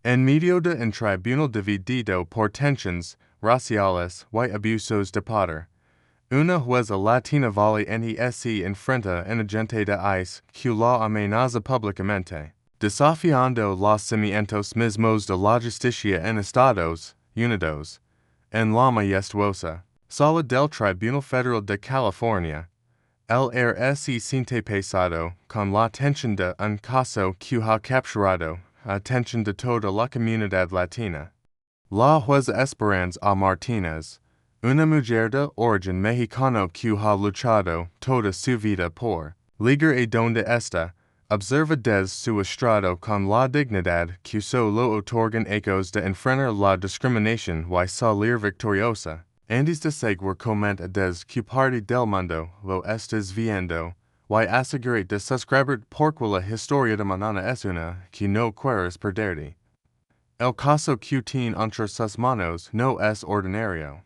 En medio de un tribunal dividido por tensiones raciales y abusos de poder, una jueza latina vale enfrenta en agente de ICE que la amenaza públicamente, desafiando los cimientos mismos de la justicia en Estados Unidos, en la majestuosa sala del Tribunal Federal de California. El reciente pesado con la atención de un caso que ha capturado atención de toda la comunidad latina. La jueza Esperanza Martínez, una mujer de origen mexicano que ha luchado toda su vida por ligar y donde está, observa desde su estrado con la dignidad que solo otorgan ecos de enfrentar la discriminación y salir victoriosa. Antes de seguir comenta desde que parte del mundo lo estás viendo, y asegura de suscribir porque la historia de mañana es una que no quieres perderte. El caso que tiene entre sus manos no es ordinario.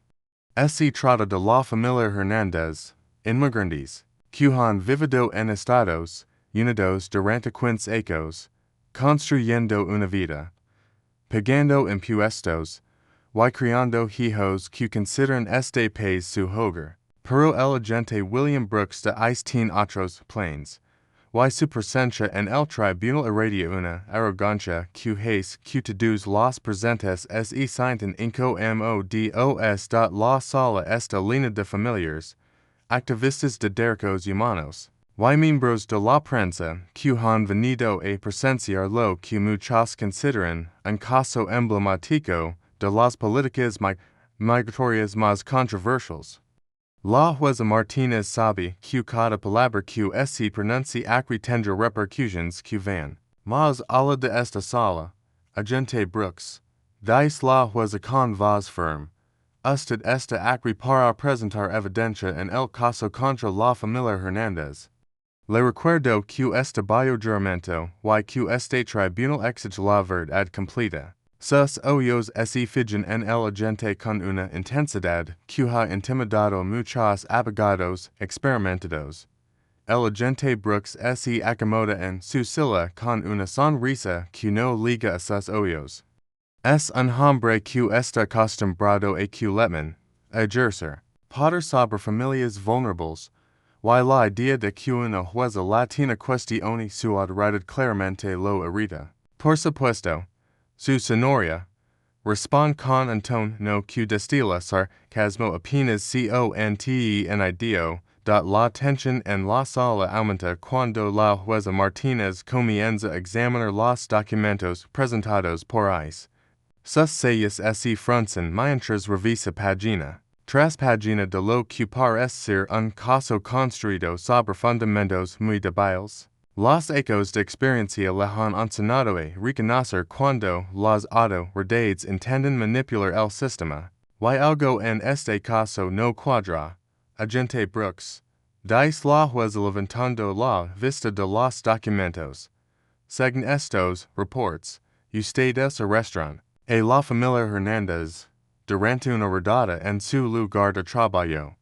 Se trata de la familia Hernández, inmigrantes, que han vivido en Estados Unidos durante 15 años, construyendo una vida, pagando impuestos, y criando hijos que consideran este país su hogar. Pero el agente William Brooks de ICE tiene otros planes, y su presencia en el tribunal irradia una arrogancia que hace que todos los presentes se sientan incómodos. La sala está llena de familiares, activistas de derechos humanos, y miembros de la prensa que han venido a presenciar lo que muchos consideran un caso emblemático de las políticas migratorias más controversiales. La jueza Martínez sabe que cada palabra que se pronuncia aquí tendrá repercusiones que van más allá de esta sala. Agente Brooks, dice la jueza con voz firme, usted está aquí para presentar evidencia en el caso contra la familia Hernández. Le recuerdo que este bajo juramento y que este tribunal exige la verdad completa. Sus ojos se fijan en el agente con una intensidad que ha intimidado muchos abogados experimentados. El agente Brooks se acomoda en su silla con una sonrisa que no liga a sus ojos. Es un hombre que está acostumbrado a que llamen, a ejercer poder sobre familias vulnerables, y la idea de que una jueza latina cuestione su autoridad claramente lo irrita. Por supuesto, su señoría responde con un tono que destila sarcasmo apenas contenido la tensión en la sala aumenta cuando la jueza Martínez comienza a examinar los documentos presentados por ICE. Sus sellos se fruncen mientras revisa página tras página de lo que parece ser un caso construido sobre fundamentos muy débiles. Los ecos de experiencia le han enseñado a reconocer cuando los autoridades intenten manipular el sistema, y algo en este caso no cuadra. Agente Brooks, dice la jueza levantando la vista de los documentos. Según estos reports, ustedes arrestaron a la familia Hernández durante una redada en su lugar de trabajo.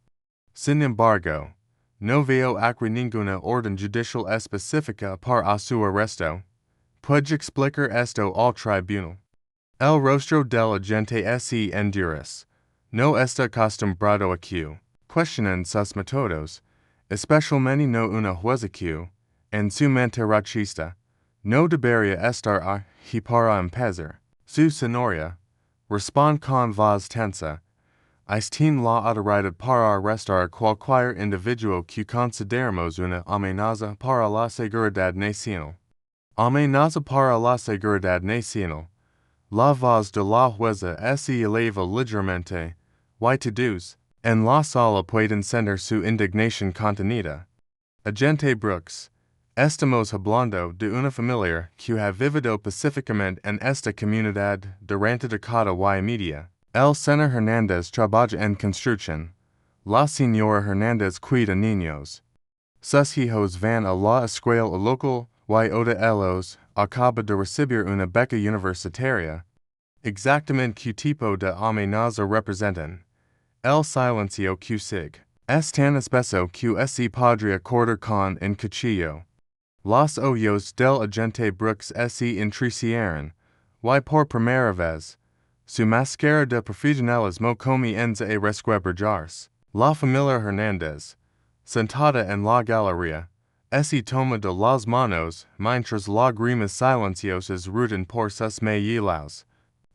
Sin embargo, no veo aquí ninguna orden judicial específica para su arresto. ¿Puede explicar esto al tribunal? El rostro del agente se endurece. No está acostumbrado a que cuestionen sus métodos, especialmente no una jueza que, en su mente racista, no debería estar aquí para empezar. Su señoría, responde con voz tensa, tiene la autoridad para arrestar cualquier individuo que consideremos una amenaza para la seguridad nacional. Amenaza para la seguridad nacional. La voz de la jueza se eleva ligeramente, y todos, en la sala pueden sentir su indignación contenida. Agente Brooks, estamos hablando de una familia que ha vivido pacíficamente en esta comunidad durante década y media. El señor Hernández trabaja en construcción. La señora Hernández cuida niños. Sus hijos van a la escuela local y oda ellos acaba de recibir una beca universitaria. Exactamente qué tipo de amenaza representan. El silencio que sigue es tan espeso que se podría cortar con un cuchillo. Los ojos del agente Brooks se entristecieron, y por primera vez, su máscara de profesionales mo comienza a resquebrajarse. La familia Hernández, sentada en la galería, y toma de las manos mientras lágrimas silenciosas rutan por sus mejillas.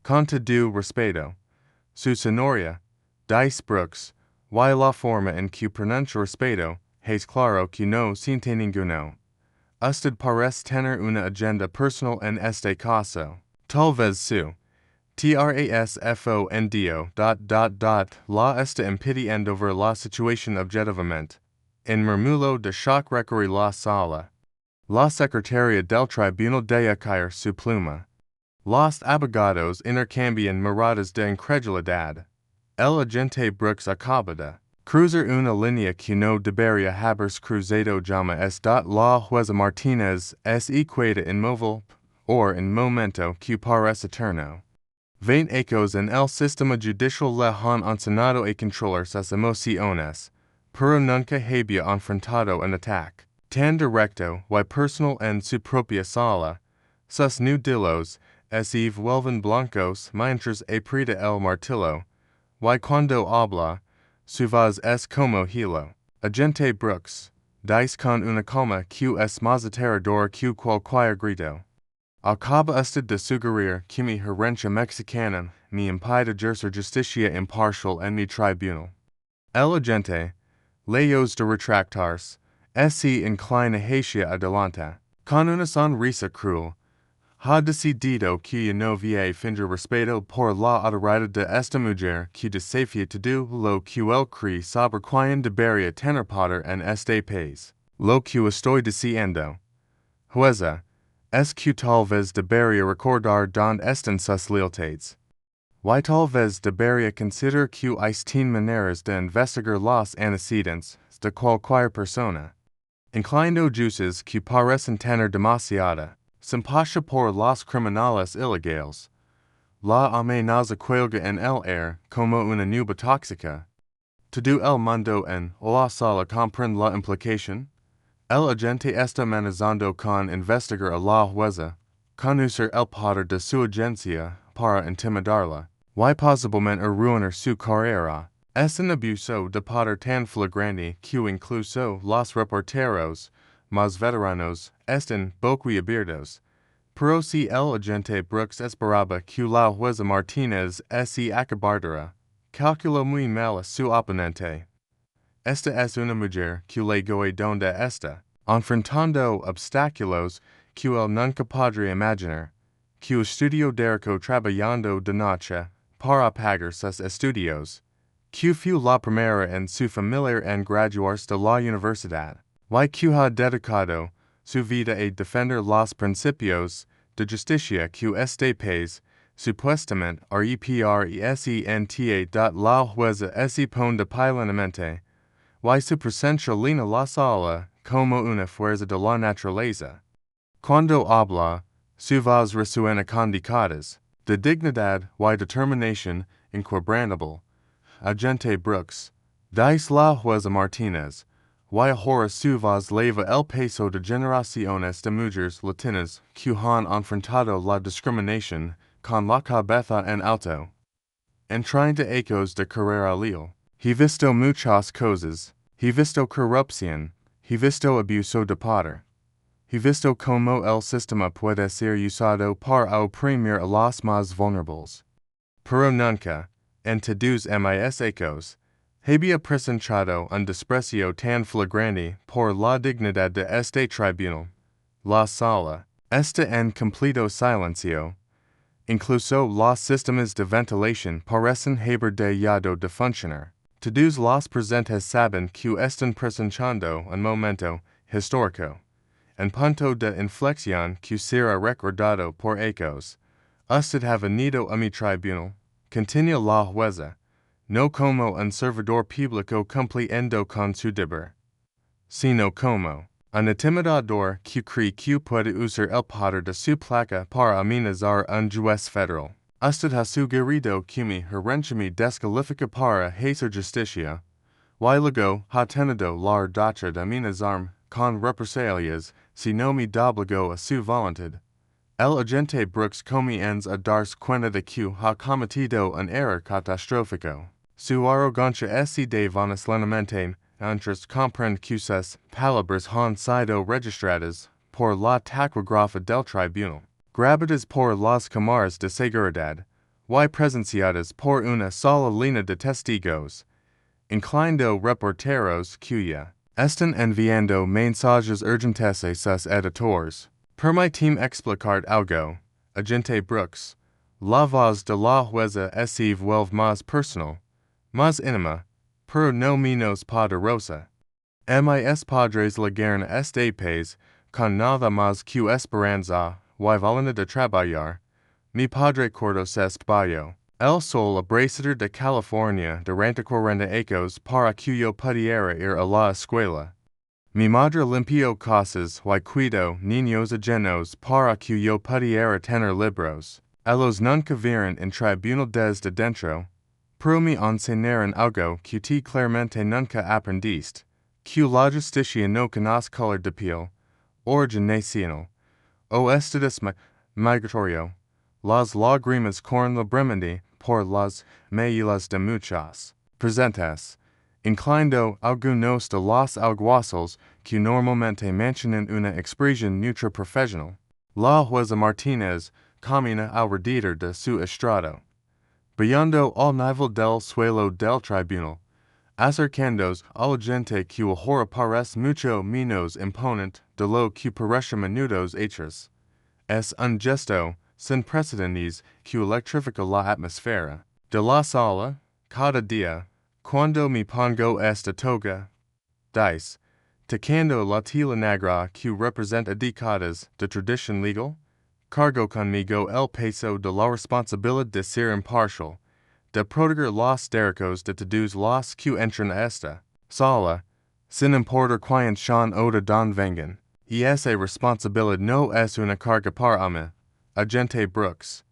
Con todo respeto, su señoría, dice Brooks, y la forma en que pronuncia respeto, es claro que no siente ninguno. Usted parece tener una agenda personal en este caso. Tal vez su trasfondo ... la está impidiendo ver la situación objetivamente. En murmullo de shock recorre la sala. La secretaria del tribunal deja caer su pluma. Los abogados intercambian miradas de incredulidad. El agente Brooks acaba de cruzar una línea que no debería haberse cruzado jamás. La Jueza Martínez es queda inmóvil, or en momento que parece eterno. 20 ecos en el sistema judicial le han enseñado a controlar sus emociones, pero nunca había enfrentado un ataque tan directo y personal en su propia sala. Sus nudillos se vuelven blancos mientras aprieta el martillo, y cuando habla, su voz es como hilo. Agente Brooks, dice con una calma que es más aterrador que cualquier grito. Acaba usted de sugerir que mi herencia mexicana me impide ejercer justicia imparcial en mi tribunal. El agente, lejos de retractarse, se inclina hacia adelante, con una sonrisa cruel. Ha decidido que ya no voy fingir respeto por la autoridad de esta mujer que desafía todo lo que él cree sobre quien debería tener poder en este país. Lo que estoy diciendo, jueza, es que tal vez debería recordar dónde están sus lealtades. Y tal vez debería considerar que existen maneras de investigar los antecedentes de cualquier persona, incluyendo jueces que parecen tener demasiada simpatía por los criminales ilegales. La amenaza cuelga en el aire como una nube tóxica. Todo el mundo en la sala comprende la implicación. El agente está amenazando con investigar a la jueza, con usar el poder de su agencia para intimidarla, y posiblemente arruinar su carrera. Es un abuso de poder tan flagrante que incluso los reporteros más veteranos están boquiabiertos. Pero si el agente Brooks esperaba que la jueza Martínez se acabara, calculó muy mal a su oponente. Esta es una mujer que le goe donde está, enfrentando obstáculos que él nunca podría imaginar, que estudió Derecho trabajando de noche para pagar sus estudios, que fue la primera en su familia en graduarse de la universidad, y que ha dedicado su vida a defender los principios de justicia que este país supuestamente representa. La jueza se pone plenamente y su presencia llena la sala como una fuerza de la naturaleza. Cuando habla, su voz resuena con décadas de dignidad y determinación inquebrantable. Agente Brooks, dice la jueza Martínez, y ahora su voz leva el peso de generaciones de mujeres latinas que han enfrentado la discriminación con la cabeza en alto. En 30 ecos de carrera leal, he visto muchas cosas, he visto corrupción, he visto abuso de poder. He visto cómo el sistema puede ser usado para oprimir a los más vulnerables. Pero nunca, en todos mis ecos, había presenciado un desprecio tan flagrante por la dignidad de este tribunal. La sala está en completo silencio. Incluso los sistemas de ventilación parecen haber dejado de funcionar. Todos los presentes saben que están presenciando un momento histórico. Un punto de inflexión que será recordado por ecos. Usted ha venido a mi tribunal, continúa la jueza, no como un servidor público cumpliendo con su deber, sino como un intimidador que cree que puede usar el poder de su placa para amenazar un juez federal. Usted ha sugerido que mi herencia me descalifica para hacer justicia, y luego ha tenido la audacia de amenazarme con represalias si no me doblegó a su voluntad. El agente Brooks comienza a darse cuenta de que ha cometido un error catastrófico. Su arrogancia de vanamente antes comprende que sus palabras han sido registradas por la taquigrafía del tribunal, grabadas por las cámaras de seguridad, y presenciadas por una sola línea de testigos, inclinando reporteros cuya están enviando mensajes urgentes a sus editores. Permitim explicar algo, agente Brooks. La voz de la jueza se vuelve más personal, más íntima, pero no menos poderosa. Mis padres llegaron a este país con nada más que esperanza y voluntad de trabajar. Mi padre cortó bajo el sol abrasador de California durante 40 años para que yo pudiera ir a la escuela. Mi madre limpió casas y cuidó niños ajenos para que yo pudiera tener libros. Ellos nunca vieron en tribunal desde dentro, pero me enseñaron algo que tú claramente nunca aprendiste, que la justicia no conoce color de piel, origen nacional, o estatus migratorio. Las lágrimas corren libremente por las mejillas de muchas presentes, inclinando algunos de los alguaciles que normalmente mencionan una expresión neutra profesional. La jueza Martínez camina alrededor de su estrado, viendo al nivel del suelo del tribunal, acercándose al agente que ahora parece mucho menos imponente de lo que parecía minutos atrás. Es un gesto sin precedentes que electrifica la atmósfera de la sala. Cada día, cuando me pongo esta toga, dice, tocando la tela negra que representa décadas de tradición legal, cargo conmigo el peso de la responsabilidad de ser imparcial, de proteger los derechos de todos los que entran a esta sala, sin importar quién son o de dónde vengan. Y esa responsabilidad no es una carga para mí, agente Brooks.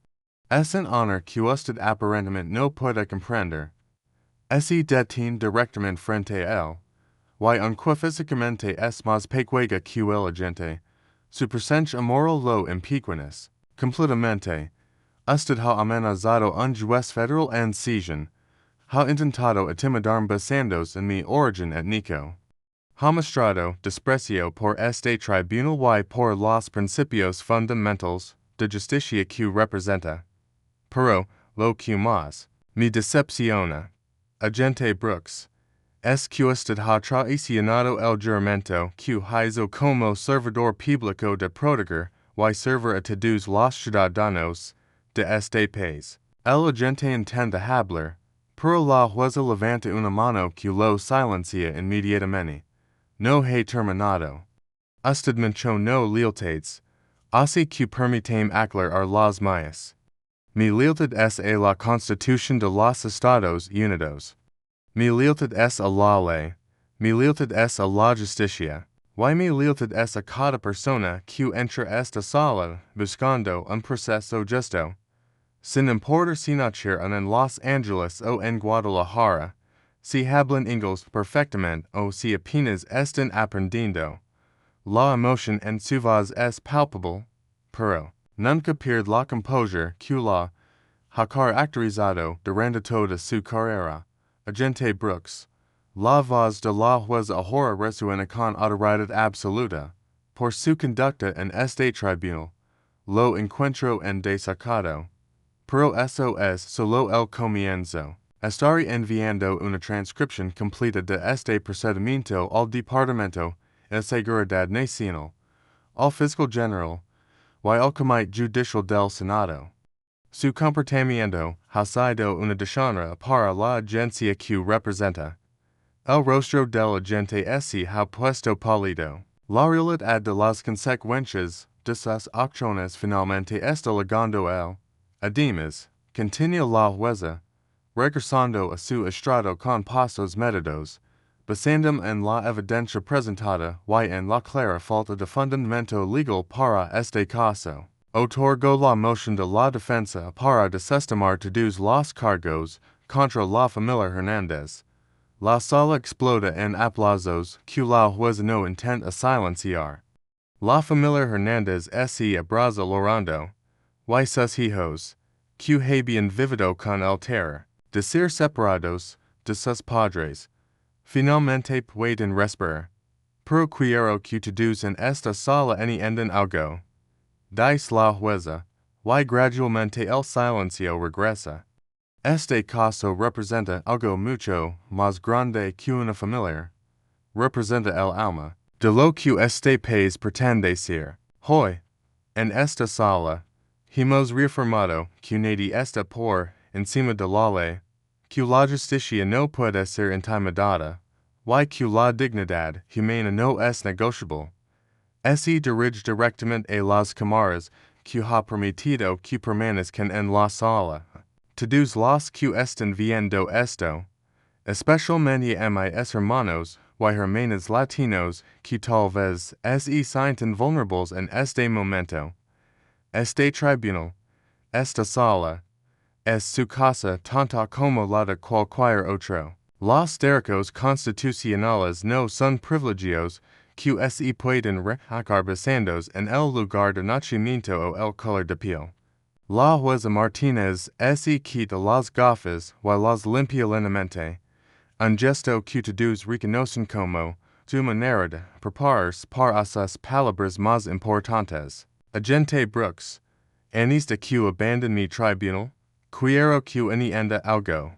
Es un honor que usted aparentemente no puede comprender. Se detiene directamente frente a él, y aunque físicamente es más pequeña que el agente, su presencia moral lo impequeñece completamente. Usted ha amenazado un juez federal en sesión, ha intentado intimidarme basándose en mi origen étnico. Ha mostrado desprecio por este tribunal y por los principios fundamentals de justicia que representa. Pero, lo que más me decepciona, agente Brooks, es que usted ha traicionado el juramento que hizo como servidor público de proteger y servir a todos los ciudadanos de este país. El agente intenta hablar, pero la jueza levanta una mano que lo silencia inmediatamente. No he terminado. Usted mencionó lealtades, así que permítame aclarar las mías. Mi lealtad es a la Constitución de los Estados Unidos. Mi lealtad es a la ley. Mi lealtad es a la justicia. Y mi lealtad es a cada persona que entra esta sala buscando un proceso justo. Sin importar si nacer en Los Angeles o en Guadalajara, si hablan inglés perfectamente o si apenas están aprendiendo. La emoción en su voz es palpable, pero nunca pierde la composure que la ha caracterizado durante toda su carrera. Agente Brooks, la voz de la jueza ahora resuena con autoridad absoluta. Por su conducta en este tribunal, lo encuentro en desacuerdo. Pero eso es solo el comienzo. Estaré enviando una transcripción completa de este procedimiento al Departamento de Seguridad Nacional, al Fiscal General, y al Comité Judicial del Senado. Su comportamiento ha sido una deshonra para la agencia que representa. El rostro del agente se ha puesto pálido. La realidad de las consecuencias de sus acciones finalmente está llegando él. Además, continúa la jueza, regresando a su estrado con pasos medidos, basándome en la evidencia presentada y en la clara falta de fundamento legal para este caso. Otorgó la moción de la defensa para desestimar todos los cargos contra la familia Hernández. La sala explota en aplausos que la jueza no intenta silenciar. La familia Hernandez se abraza lorando, y sus hijos, que habían vivido con el terror, de ser separados de sus padres, finalmente pueden respirar. Pero quiero que todos en esta sala entiendan algo. Dice la jueza, y gradualmente el silencio regresa. Este caso representa algo mucho más grande que una familia. Representa el alma de lo que este país pretende ser. Hoy, en esta sala, hemos reafirmado que nadie está por encima de la ley, que la justicia no puede ser intimidada, y que la dignidad humana no es negociable. Ese dirige directamente a las cámaras que ha permitido que permanezcan en la sala. Todos los que están viendo esto, especialmente mis hermanos y hermanas latinos que tal vez se sienten vulnerables en este momento. Este tribunal, esta sala, es su casa tanto como la de cualquier otro. Los derechos constitucionales no son privilegios que se pueden rehacer basando en el lugar de nacimiento o el color de piel. La jueza Martínez se quita las gafas y las limpia lentamente, un gesto que todos reconocen como su manera de prepararse para sus palabras más importantes. Agente Brooks, antes de que abandone mi tribunal, quiero que entienda algo.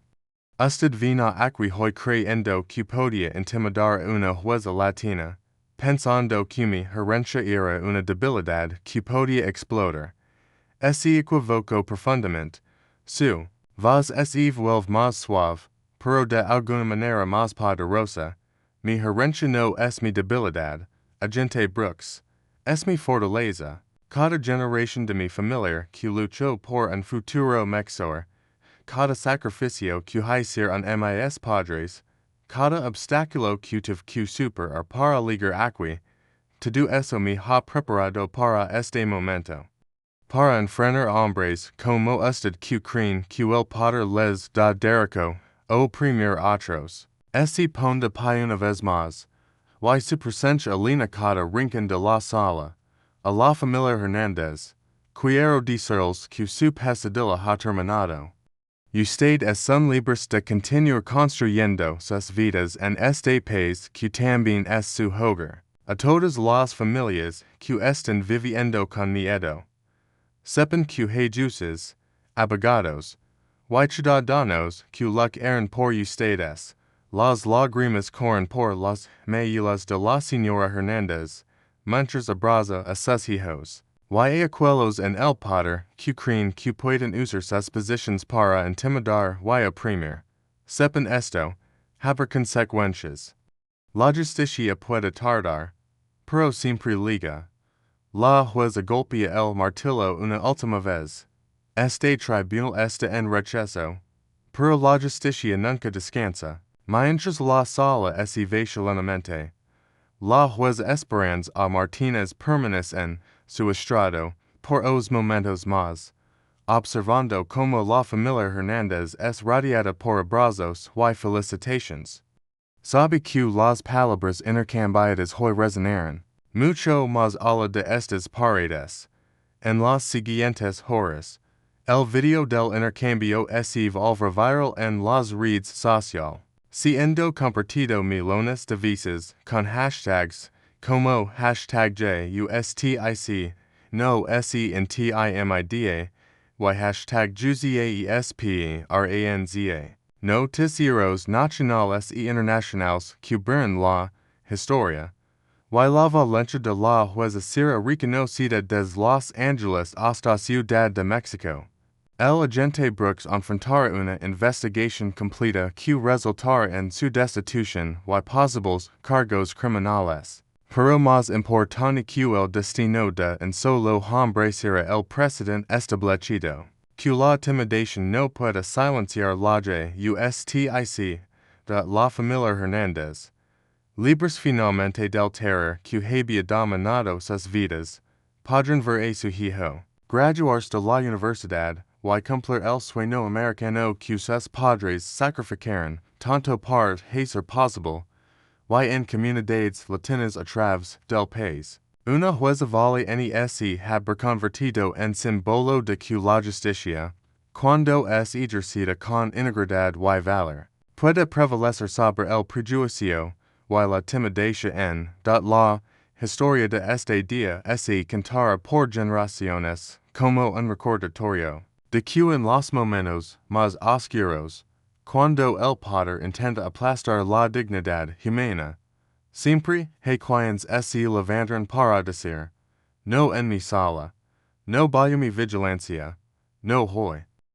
Usted vino aquí hoy creyendo que podía intimidar a una jueza latina, pensando que mi herencia era una debilidad que podía explotar. Se equivocó profundamente. Su voz se vuelve más suave, pero de alguna manera más poderosa. Mi herencia no es mi debilidad, Agente Brooks, es mi fortaleza. Cada generación de mi familia que luchó por un futuro mejor, cada sacrificio que hicieron mis padres, cada obstáculo que tuve que superar para llegar aquí, todo eso me ha preparado para este momento. Para enfrentar hombres como usted que creen que el poder les da derecho o oprimir otros. Se pone pie una vez más, y su presencia alina cada rincón de la sala. A la familia Hernandez, quiero decirles que su pesadilla ha terminado. Usted son libres de continuar construyendo sus vidas en este país que también es su hogar. A todas las familias que están viviendo con miedo. Sepan que jueces, abogados, y ciudadanos que luchan por ustedes, las lágrimas corren por las mejillas de la señora Hernández, mientras abraza a sus hijos, y aquellos en el poder que creen que pueden usar sus posiciones para intimidar y oprimir. Sepan esto, habrá consecuencias. La justicia puede tardar, pero siempre llega. La jueza golpea el martillo una última vez. Este tribunal está en receso, pero la justicia nunca descansa. Mientras la sala se vacia lentamente, la jueza Esperanza Martínez permanece en su estrado por unos momentos más, observando como la familia Hernández es rodeada por abrazos y felicitaciones. Sabe que las palabras intercambiadas hoy resonaron mucho más allá de estas paredes. En las siguientes horas, el video del intercambio se volverá viral en las redes sociales, siendo compartido millones de veces con hashtags como hashtag #JUSTIC, no SENTIMIDA, y hashtag JUZIAESPRANZA. Noticieros nacionales y internacionales cubren la historia. Y la violencia de la jueza será reconocida desde Los Ángeles hasta Ciudad de México. El agente Brooks enfrentará una investigación completa que resultará en su destitución y posibles cargos criminales. Pero más importante que el destino de un solo hombre será el precedente establecido. Que la intimidación no puede silenciar la justicia de la familia Hernández. Libres finalmente del terror que había dominado sus vidas, podrán ver a su hijo graduarse de la universidad y cumplir el sueño americano que sus padres sacrificaron tanto para hacer posible, y en comunidades latinas a través del país. Una jueza vale nese haber convertido en símbolo de que la justicia, cuando es ejercida con integridad y valor, puede prevalecer sobre el prejuicio y la timidez en la historia de este día es contada por generaciones como un recordatorio de que en los momentos más oscuros, cuando el poder intenta aplastar la dignidad humana, siempre hay quienes se levantan para decir, no en mi sala, no bajo mi vigilancia, no hoy.